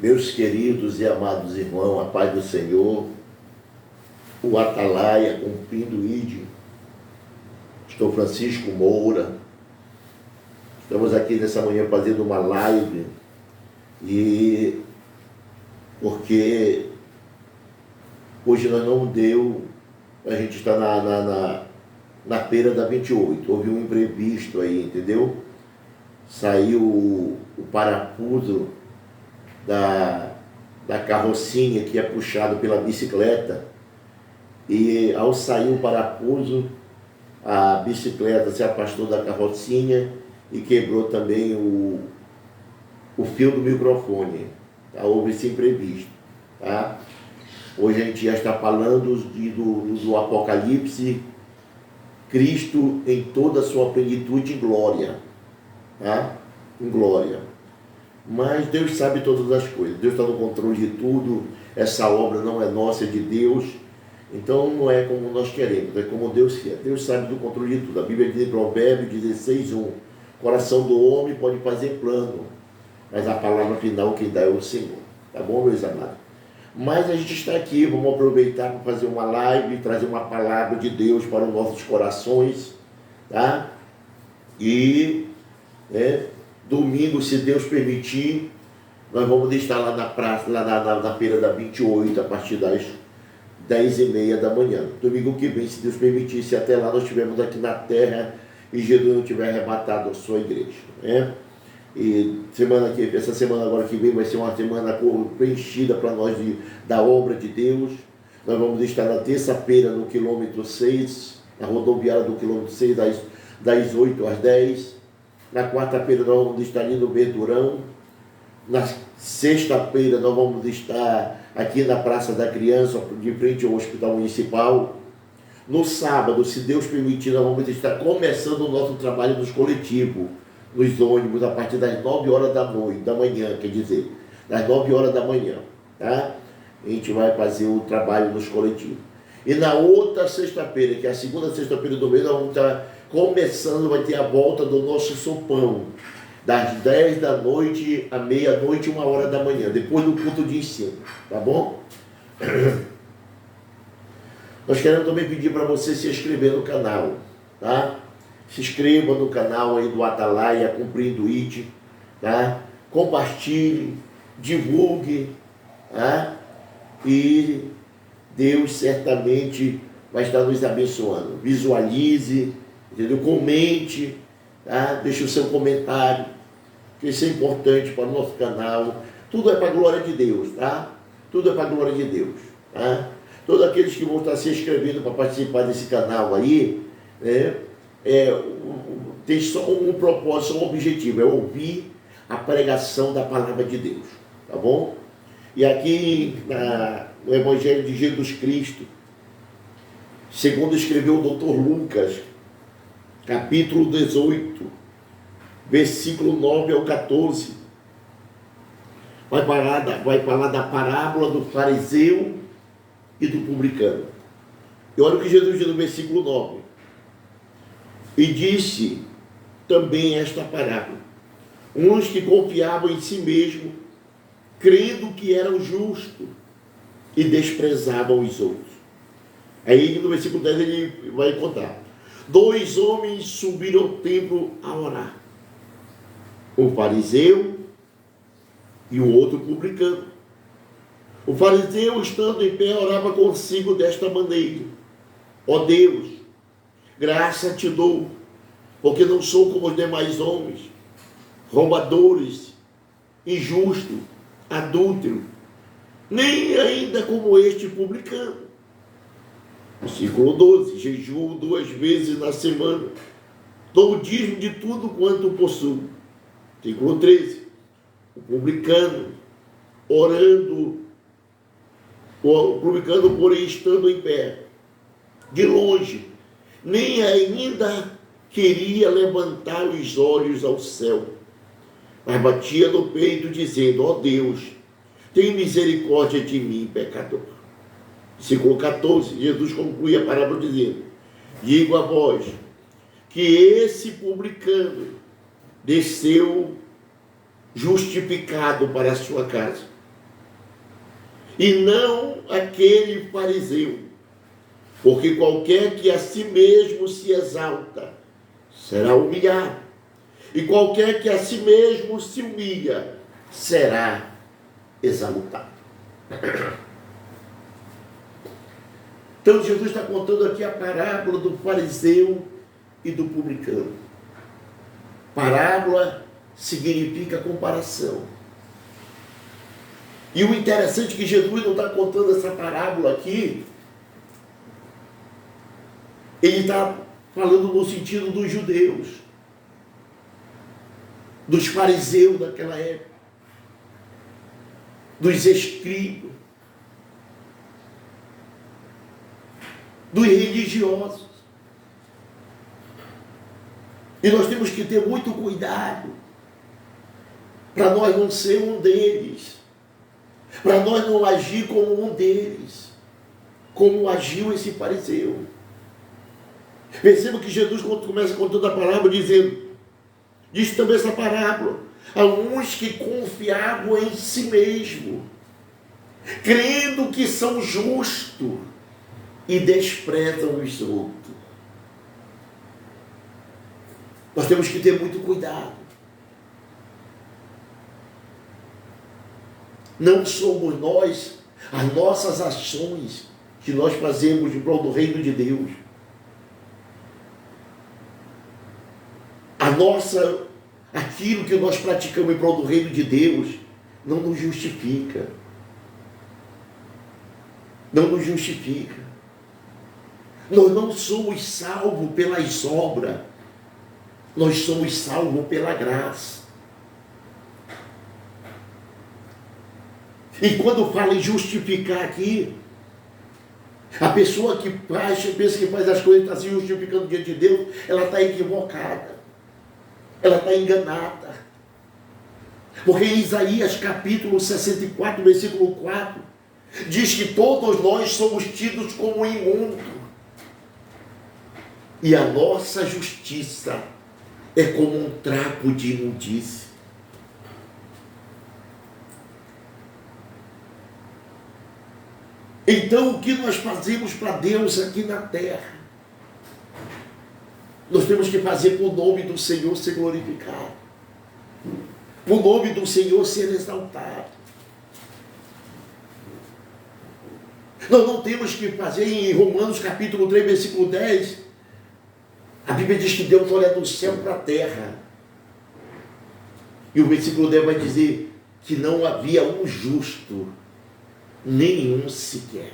Meus queridos e amados irmãos, a paz do Senhor, o Atalaia cumprindo o ID, estou Francisco Moura, estamos aqui nessa manhã fazendo uma live, e porque hoje nós não deu, a gente está na feira da 28, houve um imprevisto aí, entendeu? Saiu o parafuso da carrocinha que é puxado pela bicicleta, e ao sair o parafuso, a bicicleta se afastou da carrocinha e quebrou também o fio do microfone. Tá? Houve esse imprevisto. Tá? Hoje a gente já está falando do Apocalipse, Cristo em toda a sua plenitude em glória. Tá? Em glória. Mas Deus sabe todas as coisas, Deus está no controle de tudo, essa obra não é nossa, é de Deus, então não é como nós queremos, é como Deus quer. Deus sabe do controle de tudo. A Bíblia diz em Provérbios 16:1, coração do homem pode fazer plano, mas a palavra final quem dá é o Senhor. Tá bom, meus amados? Mas a gente está aqui, vamos aproveitar para fazer uma live, trazer uma palavra de Deus para os nossos corações, tá? E domingo, se Deus permitir, nós vamos estar lá na praça, lá na feira da 28, a partir das 10h30 da manhã. Domingo que vem, se Deus permitir, se até lá nós estivermos aqui na terra e Jesus não tiver arrebatado a sua igreja. Né? E essa semana agora que vem vai ser uma semana preenchida para nós da obra de Deus. Nós vamos estar na terça-feira no quilômetro 6, na rodoviária do quilômetro 6, das 8 às 10. Na quarta-feira nós vamos estar ali no Verdurão. Na sexta-feira nós vamos estar aqui na Praça da Criança, de frente ao Hospital Municipal. No sábado, se Deus permitir, nós vamos estar começando o nosso trabalho nos coletivos, nos ônibus, a partir das 9 horas da manhã, quer dizer, das 9 horas da manhã, tá? A gente vai fazer o trabalho nos coletivos. E na outra sexta-feira, que é a segunda sexta-feira do mês, nós vamos estar começando, vai ter a volta do nosso sopão, das 10 da noite à meia-noite, 1 hora da manhã, depois do culto de ensino, tá bom? Nós queremos também pedir para você se inscrever no canal, tá? Se inscreva no canal aí do Atalaia, Cumprindo IT, tá? Compartilhe, divulgue, tá? E Deus certamente vai estar nos abençoando. Visualize, entendeu? Comente, tá? Deixe o seu comentário, que isso é importante para o nosso canal. Tudo é para a glória de Deus, tá? Tudo é para a glória de Deus, tá? Todos aqueles que vão estar se inscrevendo para participar desse canal aí, né? Tem só um propósito, um objetivo, é ouvir a pregação da palavra de Deus, tá bom? E aqui no Evangelho de Jesus Cristo, segundo escreveu o Dr. Lucas, capítulo 18, versículo 9 ao 14, vai falar da parábola do fariseu e do publicano. E olha o que Jesus diz no versículo 9. E disse também esta parábola: uns que confiavam em si mesmo, crendo que eram justos, e desprezavam os outros. Aí no versículo 10 ele vai contar: 2 homens subiram ao templo a orar, um fariseu e o outro publicano. O fariseu, estando em pé, orava consigo desta maneira: ó Deus, graça te dou, porque não sou como os demais homens, roubadores, injustos, adúlteros, nem ainda como este publicano. Versículo 12: jejuo 2 vezes na semana, dou o dízimo de tudo quanto possuo. Versículo 13: o publicano, porém, estando em pé, de longe, nem ainda queria levantar os olhos ao céu, mas batia no peito, dizendo: ó Deus, tem misericórdia de mim, pecador. Versículo 14, Jesus conclui a parábola dizendo: digo a vós que esse publicano desceu justificado para a sua casa, e não aquele fariseu. Porque qualquer que a si mesmo se exalta, será humilhado. E qualquer que a si mesmo se humilha, será exaltado. Então Jesus está contando aqui a parábola do fariseu e do publicano. Parábola significa comparação. E o interessante é que Jesus não está contando essa parábola aqui, ele está falando no sentido dos judeus, dos fariseus daquela época, dos escribas, dos religiosos. E nós temos que ter muito cuidado para nós não ser um deles, para nós não agir como um deles, como agiu esse fariseu. Perceba que Jesus começa contando a parábola dizendo, diz também essa parábola, a uns que confiavam em si mesmo, crendo que são justos e desprezam os outros. Nós temos que ter muito cuidado. Não somos nós, as nossas ações que nós fazemos em prol do reino de Deus, aquilo que nós praticamos em prol do reino de Deus, não nos justifica. Não nos justifica. Nós não somos salvos pelas obras, nós somos salvos pela graça. E quando fala em justificar aqui, a pessoa que pensa que faz as coisas, está se justificando diante de Deus, ela está equivocada. Ela está enganada. Porque em Isaías capítulo 64, versículo 4, diz que todos nós somos tidos como imundos. E a nossa justiça é como um trapo de imundície. Então, o que nós fazemos para Deus aqui na terra? Nós temos que fazer para o nome do Senhor ser glorificado, para o nome do Senhor ser exaltado. Nós não temos que fazer em Romanos capítulo 3, versículo 10, a Bíblia diz que Deus olha do céu para a terra. E o versículo 10 vai dizer que não havia um justo, nenhum sequer.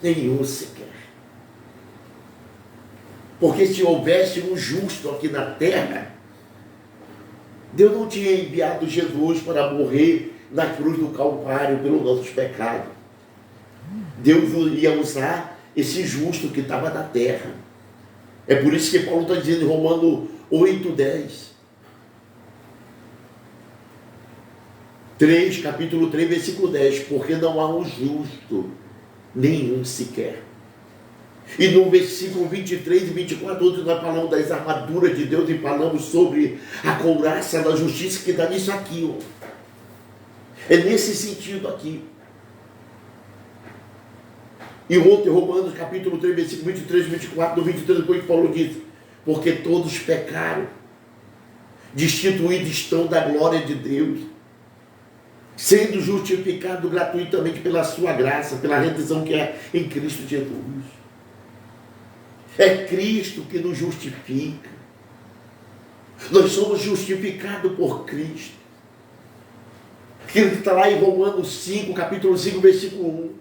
Nenhum sequer. Porque se houvesse um justo aqui na terra, Deus não tinha enviado Jesus para morrer na cruz do Calvário pelos nossos pecados. Deus ia usar esse justo que estava na terra. É por isso que Paulo está dizendo em Romanos 8:10. Capítulo 3, versículo 10. Porque não há um justo, nenhum sequer. E no versículo 23 e 24, onde nós falamos das armaduras de Deus e falamos sobre a couraça da justiça, que dá nisso aqui. É nesse sentido aqui. E ontem, Romanos capítulo 3, versículo 23 e 24, no 23, depois Paulo diz, porque todos pecaram, destituídos estão da glória de Deus, sendo justificados gratuitamente pela sua graça, pela redenção que é em Cristo Jesus. É Cristo que nos justifica. Nós somos justificados por Cristo. Aquilo que está lá em Romanos 5, capítulo 5, versículo 1.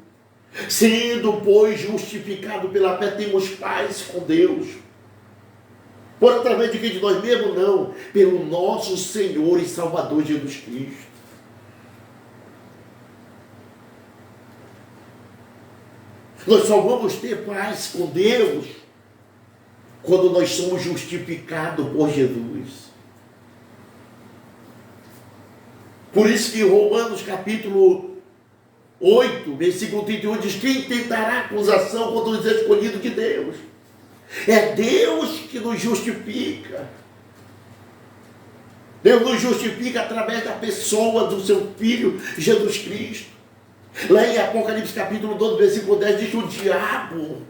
Sendo, pois, justificado pela fé, temos paz com Deus. Por através de quem? De nós mesmos? Não. Pelo nosso Senhor e Salvador Jesus Cristo. Nós só vamos ter paz com Deus quando nós somos justificados por Jesus. Por isso que Romanos capítulo 8, versículo 31 diz, quem tentará acusação contra os escolhidos de Deus? É Deus que nos justifica. Deus nos justifica através da pessoa do seu Filho, Jesus Cristo. Lá em Apocalipse capítulo 12, versículo 10, diz que o diabo,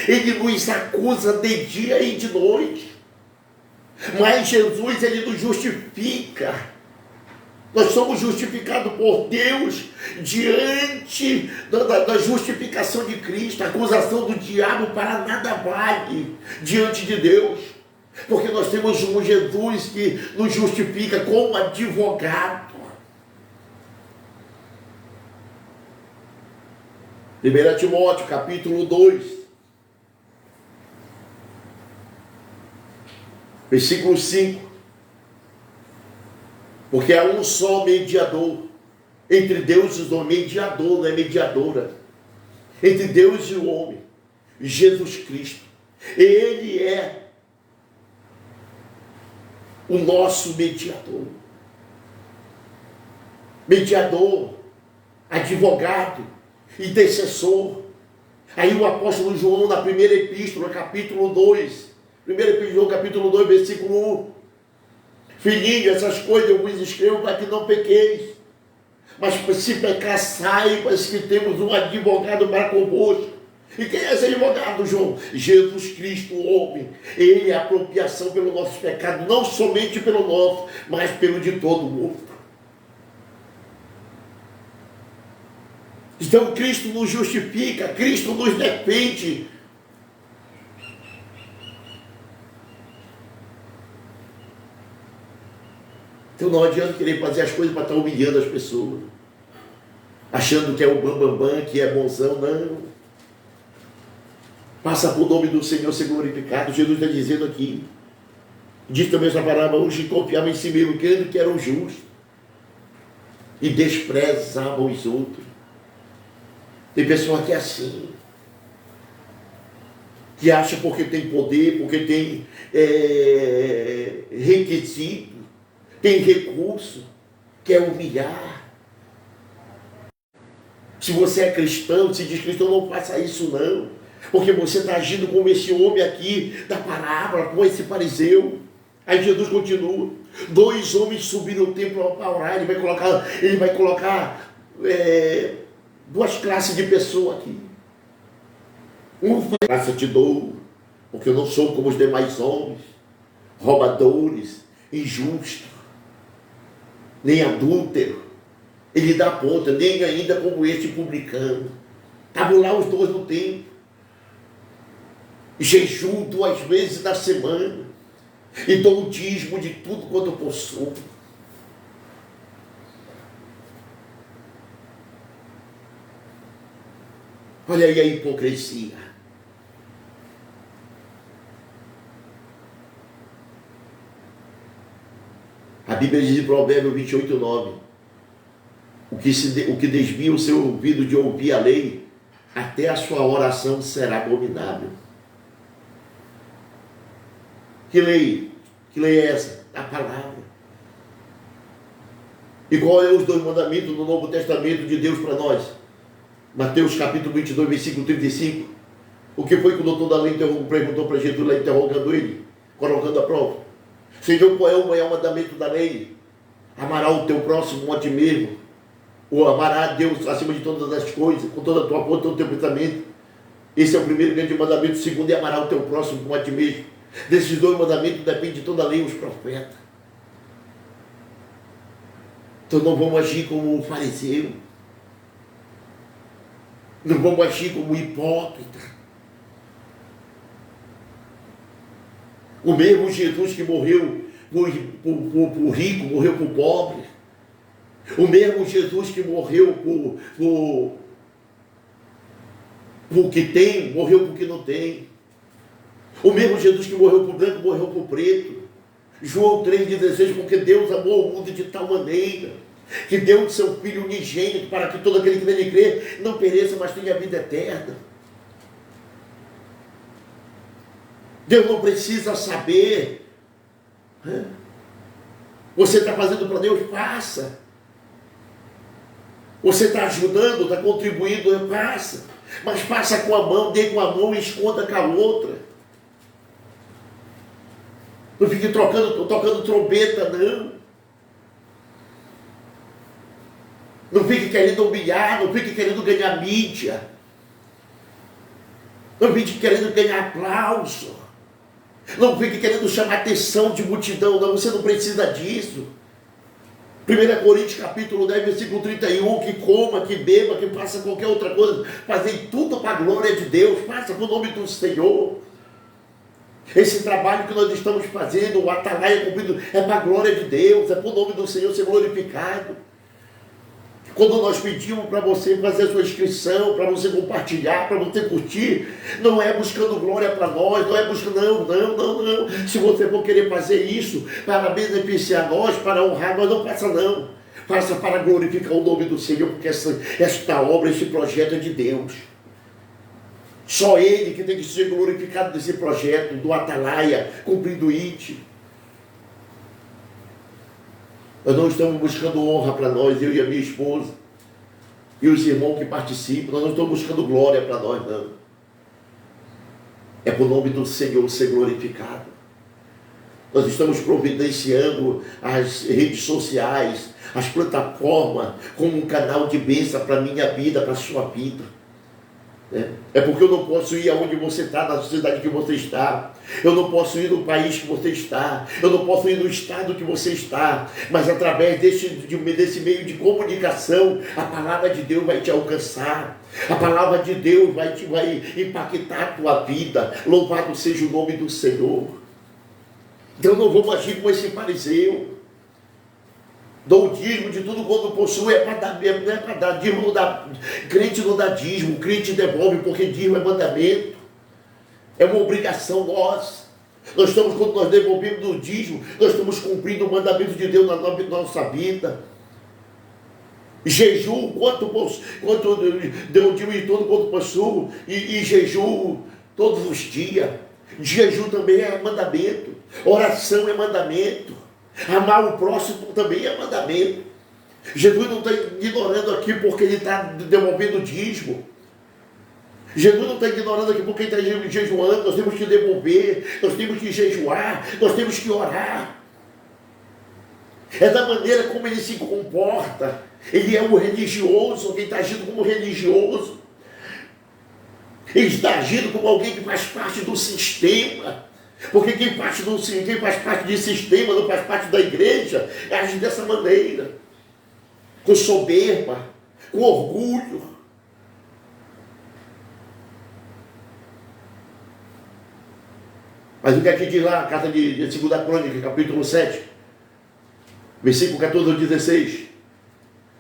ele nos acusa de dia e de noite. Mas Jesus, ele nos justifica. Nós somos justificados por Deus diante da justificação de Cristo. A acusação do diabo para nada vale diante de Deus. Porque nós temos um Jesus que nos justifica como advogado. 1 Timóteo capítulo 2, versículo 5. Porque há um só mediador entre Deus e os homens. Mediador, não é mediadora. Entre Deus e o homem. Jesus Cristo. Ele é o nosso mediador. Mediador, advogado, intercessor. Aí o apóstolo João, na primeira epístola, capítulo 2. Primeira epístola, João, capítulo 2, versículo 1. Filhinho, essas coisas eu vos escrevo para que não pequeis. Mas se pecar, saibas que temos um advogado para convosco. E quem é esse advogado, João? Jesus Cristo, o homem. Ele é a apropriação pelo nosso pecado, não somente pelo nosso, mas pelo de todo mundo. Então Cristo nos justifica, Cristo nos defende. Então não adianta querer fazer as coisas para estar humilhando as pessoas, achando que é o bambambam, que é bonzão. Não. Passa por nome do Senhor ser glorificado. Jesus está dizendo aqui. Diz também essa palavra: hoje confiava em si mesmo, crendo que eram justos e desprezavam os outros. Tem pessoa que é assim, que acha porque tem poder, porque tem requisito, tem recurso, quer humilhar. Se você é cristão, se diz cristão, não faça isso não. Porque você está agindo como esse homem aqui da parábola, como esse fariseu. Aí Jesus continua. 2 homens subiram no templo para orar. Ele vai colocar 2 classes de pessoas aqui. Um foi: graça te dou, porque eu não sou como os demais homens, roubadores, injustos, nem adúltero. Ele dá conta, nem ainda como este publicano. Estavam lá os 2 no templo. Jejum 2 vezes na semana. E dou o dízimo de tudo quanto eu possuo. Olha aí a hipocrisia. A Bíblia diz em Provérbios 28, 9. O que desvia o seu ouvido de ouvir a lei, até a sua oração será abominável. Que lei? Que lei é essa? A palavra. E qual é os 2 mandamentos do Novo Testamento de Deus para nós? Mateus capítulo 22, versículo 35. O que foi que o doutor da lei perguntou para Jesus lá, interrogando ele, colocando a prova? Senhor, qual é o maior mandamento da lei? Amarás o teu próximo como a ti mesmo. Ou amarás a Deus acima de todas as coisas, com toda a tua força, todo o teu pensamento. Esse é o primeiro grande mandamento. O segundo é amarás o teu próximo como a ti mesmo. Desses 2 mandamentos depende de toda a lei e os profetas. Então não vamos agir como um fariseu. Não vamos agir como hipócrita. O mesmo Jesus que morreu por rico, morreu por pobre. O mesmo Jesus que morreu por que tem, morreu por que não tem. O mesmo Jesus que morreu por branco, morreu por preto. João 3,16, porque Deus amou o mundo de tal maneira que deu o seu Filho unigênito para que todo aquele que nele crê não pereça, mas tenha a vida eterna. Deus não precisa saber. Você está fazendo para Deus? Faça. Você está ajudando, está contribuindo? Faça. Mas faça com a mão, dê com a mão e esconda com a outra. Não fique tocando trombeta, não. Não fique querendo humilhar, não fique querendo ganhar mídia. Não fique querendo ganhar aplauso. Não fique querendo chamar atenção de multidão, não. Você não precisa disso. 1 Coríntios capítulo 10, versículo 31, que coma, que beba, que faça qualquer outra coisa, fazem tudo para a glória de Deus, faça para o nome do Senhor. Esse trabalho que nós estamos fazendo, o Atalaia cumprido, é para a glória de Deus, é para o nome do Senhor ser glorificado. Quando nós pedimos para você fazer a sua inscrição, para você compartilhar, para você curtir, não é buscando glória para nós, não é buscando, não. Se você for querer fazer isso para beneficiar nós, para honrar nós, não faça não. Faça para glorificar o nome do Senhor, porque esta obra, esse projeto é de Deus. Só Ele que tem que ser glorificado nesse projeto, do Atalaia, cumprindo IT. Nós não estamos buscando honra para nós, eu e a minha esposa, e os irmãos que participam, nós não estamos buscando glória para nós, não. É para o nome do Senhor ser glorificado. Nós estamos providenciando as redes sociais, as plataformas, como um canal de bênção para a minha vida, para a sua vida. É porque eu não posso ir aonde você está, na sociedade que você está. Eu não posso ir no país que você está. Eu não posso ir no estado que você está. Mas através desse meio de comunicação, a palavra de Deus vai te alcançar. A palavra de Deus vai impactar a tua vida. Louvado seja o nome do Senhor. Então não vamos agir como esse fariseu. Dou o dízimo de tudo quando possui, é para dar mesmo, não é para dar. Dízimo não dá, crente não dá dízimo, crente devolve, porque dízimo é mandamento, é uma obrigação nossa. Quando nós devolvemos o dízimo, nós estamos cumprindo o mandamento de Deus na nossa vida. Jejum, quanto deu o dízimo de todo quanto possuo, e jejum todos os dias. Jejum também é mandamento, oração é mandamento. Amar o próximo também é mandamento. Jesus não está ignorando aqui porque ele está devolvendo o dízimo. Jesus não está ignorando aqui porque ele está jejuando. Nós temos que devolver, nós temos que jejuar, nós temos que orar. É da maneira como ele se comporta. Ele é o religioso, alguém está agindo como religioso. Ele está agindo como alguém que faz parte do sistema. Porque quem faz parte de sistema, não faz parte da igreja, age dessa maneira, com soberba, com orgulho. Mas o que aqui diz lá, a carta de 2 Crônica, capítulo 7, versículo 14 ao 16.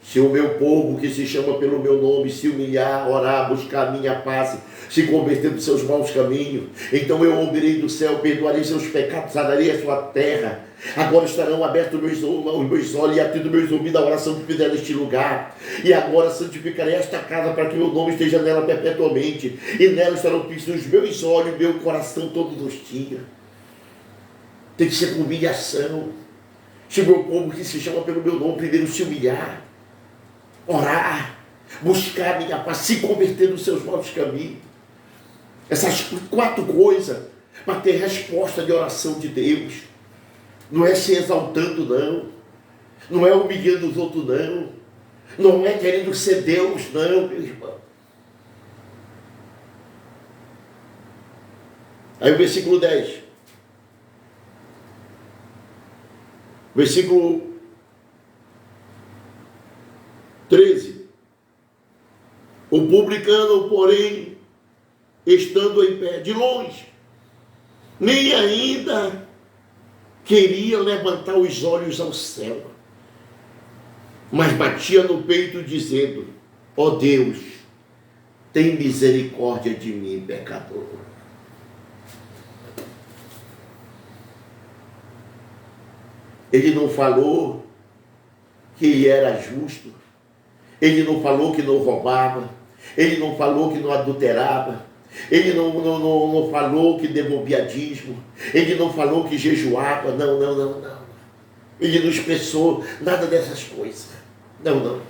Se o meu povo, que se chama pelo meu nome, se humilhar, orar, buscar a minha face, se converter dos seus maus caminhos, então eu ouvirei do céu, perdoarei seus pecados, sararei a sua terra. Agora estarão abertos os meus olhos e atentos meus ouvidos à oração que fizer neste lugar. E agora santificarei esta casa para que meu nome esteja nela perpetuamente. E nela estarão fixos os meus olhos e meu coração todos os dias. Tem que ser com humilhação. Se o meu povo, que se chama pelo meu nome, primeiro se humilhar, orar, buscar a minha paz, se converter nos seus maus caminhos. Essas 4 coisas para ter resposta de oração de Deus. Não é se exaltando, não. Não é humilhando os outros, não. Não é querendo ser Deus, não, meu irmão. Aí o versículo 10. Versículo 13. O publicano, porém, estando em pé de longe, nem ainda queria levantar os olhos ao céu, mas batia no peito dizendo: ó Deus, tem misericórdia de mim, pecador. Ele não falou que ele era justo, ele não falou que não roubava, ele não falou que não adulterava, ele não falou que devolvia dízimo, ele não falou que jejuava, não. Ele não expressou nada dessas coisas, não.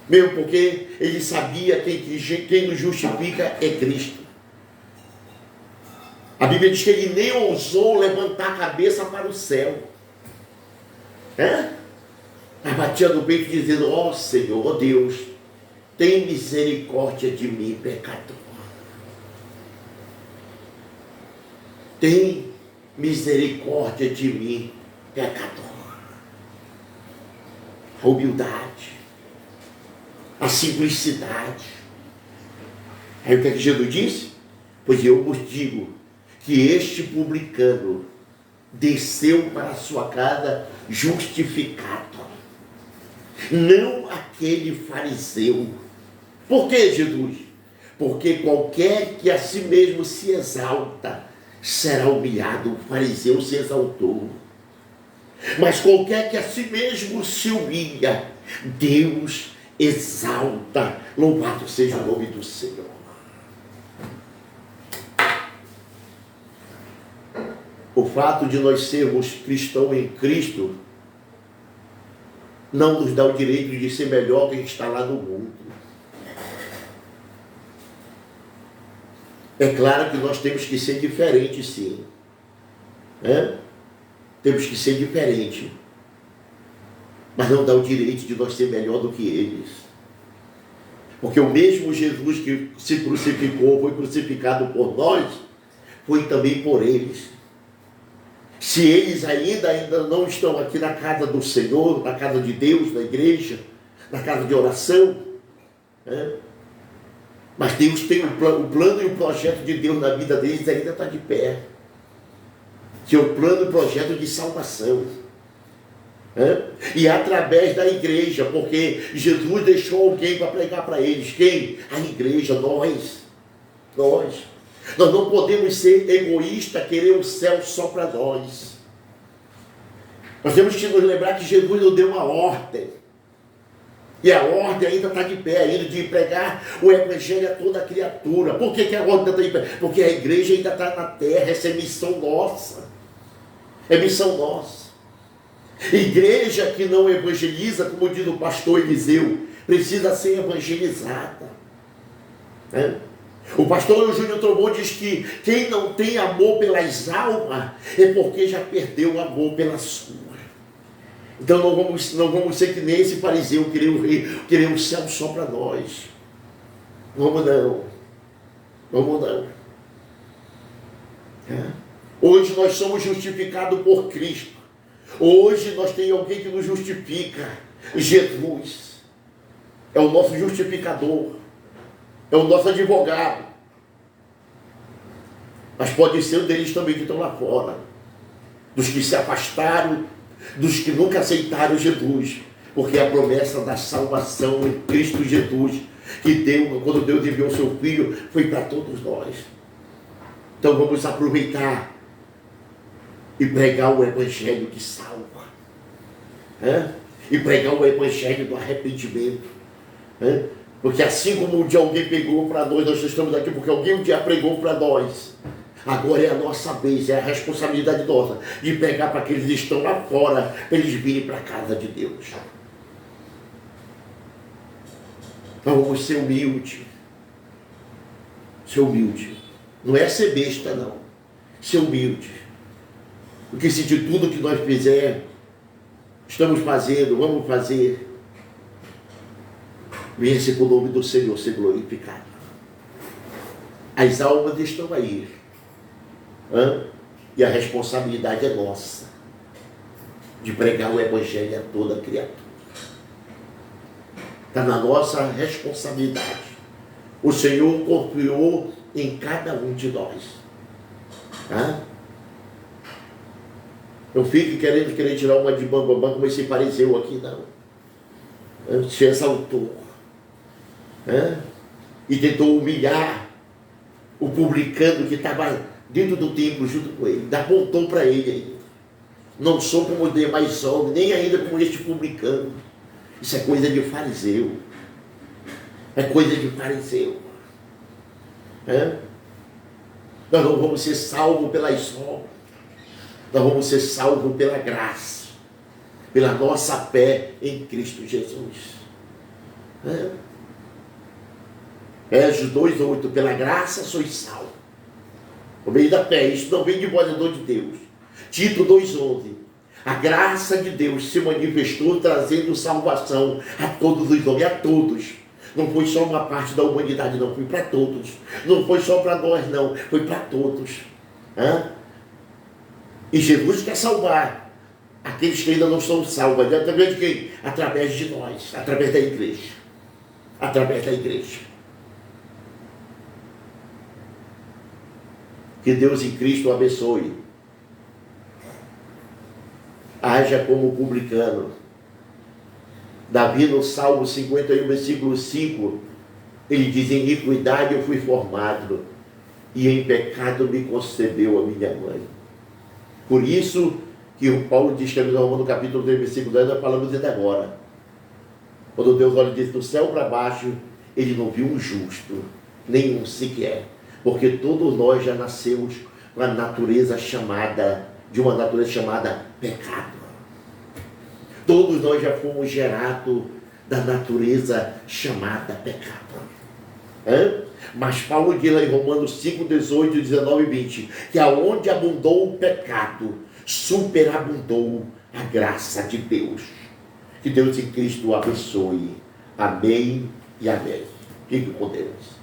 Mesmo porque ele sabia que quem nos justifica é Cristo. A Bíblia diz que ele nem ousou levantar a cabeça para o céu. A batia no peito dizendo: ó Senhor, ó Deus, tem misericórdia de mim, pecador. Tem misericórdia de mim, pecador. A humildade, a simplicidade. Aí o que é que Jesus disse? Pois eu vos digo que este publicano desceu para a sua casa justificado, não aquele fariseu. Por que, Jesus? Porque qualquer que a si mesmo se exalta será humilhado. O fariseu se exaltou. Mas qualquer que a si mesmo se humilha, Deus exalta. Louvado seja o nome do Senhor. O fato de nós sermos cristãos em Cristo não nos dá o direito de ser melhor que a gente está lá no mundo. É claro que nós temos que ser diferentes, sim. Temos que ser diferentes. Mas não dá o direito de nós ser melhor do que eles. Porque o mesmo Jesus que se crucificou, foi crucificado por nós, foi também por eles. Se eles ainda não estão aqui na casa do Senhor, na casa de Deus, na igreja, na casa de oração, mas Deus tem o plano e o projeto de Deus na vida deles ainda está de pé. Que é o plano e o projeto de salvação. E através da igreja, porque Jesus deixou alguém para pregar para eles. Quem? A igreja, nós. Nós não podemos ser egoístas, querer o céu só para nós. Nós temos que nos lembrar que Jesus nos deu uma ordem. E a ordem ainda está de pé, ainda de pregar o evangelho a toda criatura. Por que a ordem está de pé? Porque a igreja ainda está na terra. Essa é missão nossa. É missão nossa. Igreja que não evangeliza, como diz o pastor Eliseu, precisa ser evangelizada. O pastor Júnior Trombon diz que quem não tem amor pelas almas é porque já perdeu o amor pela sua. Então não vamos ser que nem esse fariseu querer o céu só para nós. Vamos não. Hoje nós somos justificados por Cristo. Hoje nós temos alguém que nos justifica. Jesus é o nosso justificador. É o nosso advogado. Mas pode ser um deles também que estão lá fora. Dos que se afastaram, dos que nunca aceitaram Jesus. Porque a promessa da salvação em Cristo Jesus, que Deus, quando Deus enviou seu Filho, foi para todos nós. Então vamos aproveitar e pregar o evangelho que salva. E pregar o evangelho do arrependimento. Porque assim como um dia alguém pregou para nós estamos aqui porque alguém um dia pregou para nós. Agora é a nossa vez, é a responsabilidade nossa de pegar para aqueles que estão lá fora, para eles virem para a casa de Deus. Então vamos ser humilde. Ser humilde. Não é ser besta, não. Ser humilde. Porque se de tudo que nós fizermos, estamos fazendo, vamos fazer, venha ser com o nome do Senhor ser glorificado. As almas estão aí. E a responsabilidade é nossa de pregar o evangelho a toda criatura. Está na nossa responsabilidade. O Senhor confiou em cada um de nós. Não fique querendo tirar uma de bambambam como esse fariseu aqui, não. Se exaltou. E tentou humilhar o publicano que estava dentro do templo junto com ele. Apontou para ele ainda. Não sou como os demais homens, nem ainda como este publicano. Isso é coisa de fariseu. É coisa de fariseu. Nós não vamos ser salvos pelas obras. Nós vamos ser salvos pela graça. Pela nossa fé em Cristo Jesus. Efésios 2:8, pela graça sois salvos. Por meio da fé, isso não vem de vós, é dom de Deus. Tito 2:11, A graça de Deus se manifestou trazendo salvação a todos os homens, a todos. Não foi só uma parte da humanidade, não, foi para todos. Não foi só para nós, não, foi para todos. E Jesus quer salvar aqueles que ainda não são salvos. Através de quem? Através de nós, através da igreja. Através da igreja. Que Deus em Cristo o abençoe. Haja como publicano. Davi, no Salmo 51, versículo 5, ele diz: em iniquidade eu fui formado, e em pecado me concebeu a minha mãe. Por isso que o Paulo diz que no capítulo 3, versículo 10, nós falamos ainda agora. Quando Deus olha e diz do céu para baixo, ele não viu um justo, nenhum sequer. Porque todos nós já nascemos com a natureza chamada, de uma natureza chamada pecado. Todos nós já fomos gerados da natureza chamada pecado. Mas Paulo diz lá em Romanos 5, 18, 19 e 20, que aonde abundou o pecado, superabundou a graça de Deus. Que Deus em Cristo o abençoe. Amém e amém. Fique com Deus.